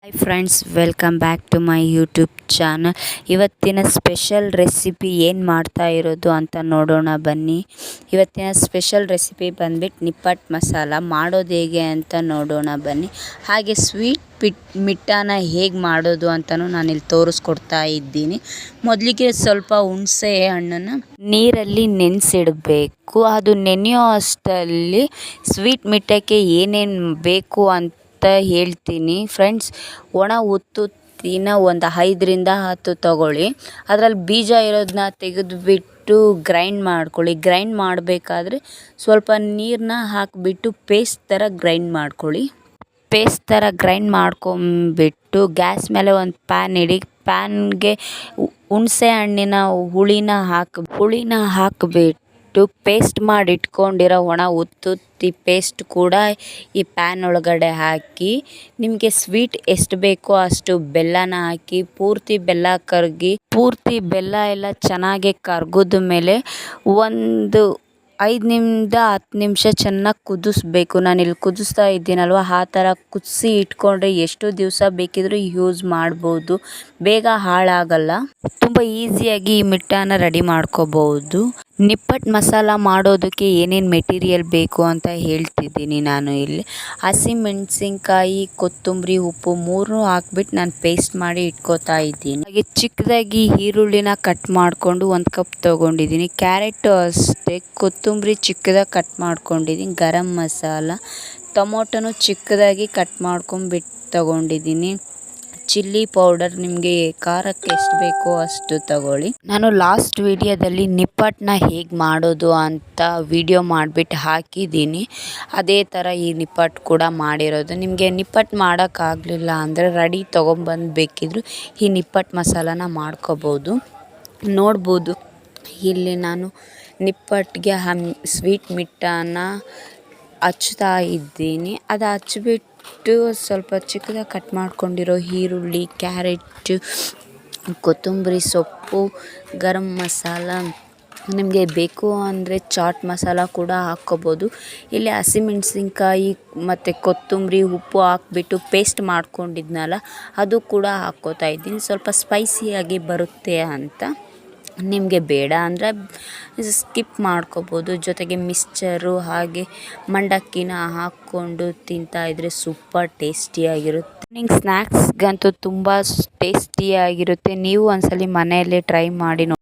Hi friends, welcome back to my YouTube channel. ಇವತ್ತಿನ special recipe ಏನು ಮಾಡ್ತಾ ಇರೋದು ಅಂತ ನೋಡೋಣ ಬನ್ನಿ. ಇವತ್ತಿನ ಸ್ಪೆಷಲ್ ರೆಸಿಪಿ ಬಂದ್ಬಿಟ್ಟು ನಿಪ್ಪಟ್ಟು ಮಸಾಲ ಮಾಡೋದು ಹೇಗೆ ಅಂತ ನೋಡೋಣ ಬನ್ನಿ. ಹಾಗೆ ಮಿಠಾನ ಹೇಗೆ ಮಾಡೋದು ಅಂತಲೂ ನಾನಿಲ್ಲಿ ತೋರಿಸ್ಕೊಡ್ತಾ ಇದ್ದೀನಿ. ಮೊದಲಿಗೆ ಸ್ವಲ್ಪ ಹುಣಸೆ ಹಣ್ಣನ್ನು ನೀರಲ್ಲಿ ನೆನೆಸಿಡಬೇಕು. ಅದು ನೆನೆಯೋ ಅಷ್ಟರಲ್ಲಿ ಸ್ವೀಟ್ ಮಿಠಾಯಿಗೆ ಏನೇನು ಬೇಕು ಅಂತ ಹೇಳ್ತೀನಿ ಫ್ರೆಂಡ್ಸ್. ಒಣ ಉತ್ತುತ್ತಿನ ಒಂದು 5ರಿಂದ 10 ತಗೊಳ್ಳಿ. ಅದರಲ್ಲಿ ಬೀಜ ಇರೋದನ್ನ ತೆಗೆದುಬಿಟ್ಟು ಗ್ರೈಂಡ್ ಮಾಡ್ಕೊಳ್ಳಿ. ಗ್ರೈಂಡ್ ಮಾಡಬೇಕಾದ್ರೆ ಸ್ವಲ್ಪ ನೀರನ್ನ ಹಾಕಿಬಿಟ್ಟು ಪೇಸ್ಟ್ ಥರ ಗ್ರೈಂಡ್ ಮಾಡ್ಕೊಳ್ಳಿ. ಪೇಸ್ಟ್ ಥರ ಗ್ರೈಂಡ್ ಮಾಡ್ಕೊಂಬಿಟ್ಟು ಗ್ಯಾಸ್ ಮೇಲೆ ಒಂದು ಪ್ಯಾನ್ ಇಡಿ. ಪ್ಯಾನ್ಗೆ ಹುಣಸೆ ಹಣ್ಣಿನ ಹುಳಿನ ಹಾಕಿಬಿಟ್ಟು ಪೇಸ್ಟ್ ಮಾಡಿ ಇಟ್ಕೊಂಡಿರೋ ಒಣ ಉತ್ತುತ್ತಿ ಪೇಸ್ಟ್ ಕೂಡ ಈ ಪ್ಯಾನ್ ಒಳಗಡೆ ಹಾಕಿ, ನಿಮಗೆ ಸ್ವೀಟ್ ಎಷ್ಟು ಬೇಕೋ ಅಷ್ಟು ಬೆಲ್ಲನ ಹಾಕಿ ಪೂರ್ತಿ ಬೆಲ್ಲ ಎಲ್ಲ ಚೆನ್ನಾಗಿ ಕರಗಿದ ಮೇಲೆ ಒಂದು 5ರಿಂದ 10 ನಿಮಿಷ ಚೆನ್ನಾಗಿ ಕುದಿಸ್ಬೇಕು. ನಾನಿಲ್ಲಿ ಕುದಿಸ್ತಾ ಇದ್ದೀನಲ್ವ, ಆ ಥರ ಕುದಿಸಿ ಇಟ್ಕೊಂಡ್ರೆ ಎಷ್ಟು ದಿವಸ ಬೇಕಿದ್ರೂ ಯೂಸ್ ಮಾಡ್ಬೋದು. ಬೇಗ ಹಾಳಾಗಲ್ಲ. ತುಂಬ ಈಸಿಯಾಗಿ ಈ ಮಿಠಾನ ರೆಡಿ ಮಾಡ್ಕೋಬಹುದು. ನಿಪ್ಪಟ್ಟು ಮಸಾಲ ಮಾಡೋದಕ್ಕೆ ಏನೇನು ಮೆಟೀರಿಯಲ್ ಬೇಕು ಅಂತ ಹೇಳ್ತಿದ್ದೀನಿ ನಾನು ಇಲ್ಲಿ. ಹಸಿಮೆಣಸಿನ್ಕಾಯಿ, ಕೊತ್ತಂಬರಿ, ಉಪ್ಪು 3 ಹಾಕ್ಬಿಟ್ಟು ನಾನು ಪೇಸ್ಟ್ ಮಾಡಿ ಇಟ್ಕೋತಾ ಇದ್ದೀನಿ. ಹಾಗೆ ಚಿಕ್ಕದಾಗಿ ಈರುಳ್ಳಿನ ಕಟ್ ಮಾಡಿಕೊಂಡು 1 ಕಪ್ ತೊಗೊಂಡಿದ್ದೀನಿ. ಕ್ಯಾರೆಟು ಅಷ್ಟೇ, ಕೊತ್ತಂಬರಿ ಚಿಕ್ಕದಾಗಿ ಕಟ್ ಮಾಡ್ಕೊಂಡಿದ್ದೀನಿ. ಗರಂ ಮಸಾಲ, ಟೊಮೊಟೊನು ಚಿಕ್ಕದಾಗಿ ಕಟ್ ಮಾಡ್ಕೊಂಡ್ಬಿಟ್ಟು ತೊಗೊಂಡಿದ್ದೀನಿ. ಚಿಲ್ಲಿ ಪೌಡರ್ ನಿಮಗೆ ಖಾರಕ್ಕೆ ಎಷ್ಟು ಬೇಕೋ ಅಷ್ಟು ತಗೊಳ್ಳಿ. ನಾನು ಲಾಸ್ಟ್ ವಿಡಿಯೋದಲ್ಲಿ ನಿಪ್ಪಟ್ಟನ್ನ ಹೇಗೆ ಮಾಡೋದು ಅಂತ ವಿಡಿಯೋ ಮಾಡಿಬಿಟ್ಟು ಹಾಕಿದ್ದೀನಿ. ಅದೇ ಥರ ಈ ನಿಪ್ಪಟ್ಟು ಕೂಡ ಮಾಡಿರೋದು. ನಿಮಗೆ ನಿಪ್ಪಟ್ಟು ಮಾಡೋಕ್ಕಾಗಲಿಲ್ಲ ಅಂದರೆ ರೆಡಿ ತೊಗೊಂಬಂದು ಬೇಕಿದ್ದರೂ ಈ ನಿಪ್ಪಟ್ಟು ಮಸಾಲಾನ ಮಾಡ್ಕೋಬೋದು. ನೋಡ್ಬೋದು ಇಲ್ಲಿ ನಾನು ನಿಪ್ಪಟ್ಟಿಗೆ ಸ್ವೀಟ್ ಮಿಠಾನ ಹಚ್ತಾ ಇದ್ದೀನಿ. ಅದು ಹಚ್ಬಿಟ್ಟು ಸ್ವಲ್ಪ ಚಿಕ್ಕದಾಗಿ ಕಟ್ ಮಾಡ್ಕೊಂಡಿರೋ ಈರುಳ್ಳಿ, ಕ್ಯಾರೆಟ್, ಕೊತ್ತಂಬರಿ ಸೊಪ್ಪು, ಗರಂ ಮಸಾಲ, ನಿಮಗೆ ಬೇಕು ಅಂದರೆ ಚಾಟ್ ಮಸಾಲ ಕೂಡ ಹಾಕ್ಕೋಬೋದು. ಇಲ್ಲಿ ಹಸಿಮೆಣಸಿನ್ಕಾಯಿ ಮತ್ತು ಕೊತ್ತಂಬರಿ, ಉಪ್ಪು ಹಾಕ್ಬಿಟ್ಟು ಪೇಸ್ಟ್ ಮಾಡ್ಕೊಂಡಿದ್ನಲ್ಲ ಅದು ಕೂಡ ಹಾಕ್ಕೋತಾ ಇದ್ದೀನಿ. ಸ್ವಲ್ಪ ಸ್ಪೈಸಿಯಾಗಿ ಬರುತ್ತೆ ಅಂತ. ನಿಮಗೆ ಬೇಡ ಅಂದರೆ ಸ್ಕಿಪ್ ಮಾಡ್ಕೋಬೋದು. ಜೊತೆಗೆ ಮಿಕ್ಸ್ಚರು ಹಾಗೆ ಮಂಡಕ್ಕಿನ ಹಾಕ್ಕೊಂಡು ತಿಂತಾಯಿದ್ರೆ ಸೂಪರ್ ಟೇಸ್ಟಿಯಾಗಿರುತ್ತೆ. ಸ್ನ್ಯಾಕ್ಸ್ಗಂತೂ ತುಂಬ ಟೇಸ್ಟಿಯಾಗಿರುತ್ತೆ. ನೀವು ಒಂದ್ಸಲಿ ಮನೆಯಲ್ಲೇ ಟ್ರೈ ಮಾಡಿ ನೋಡಿ.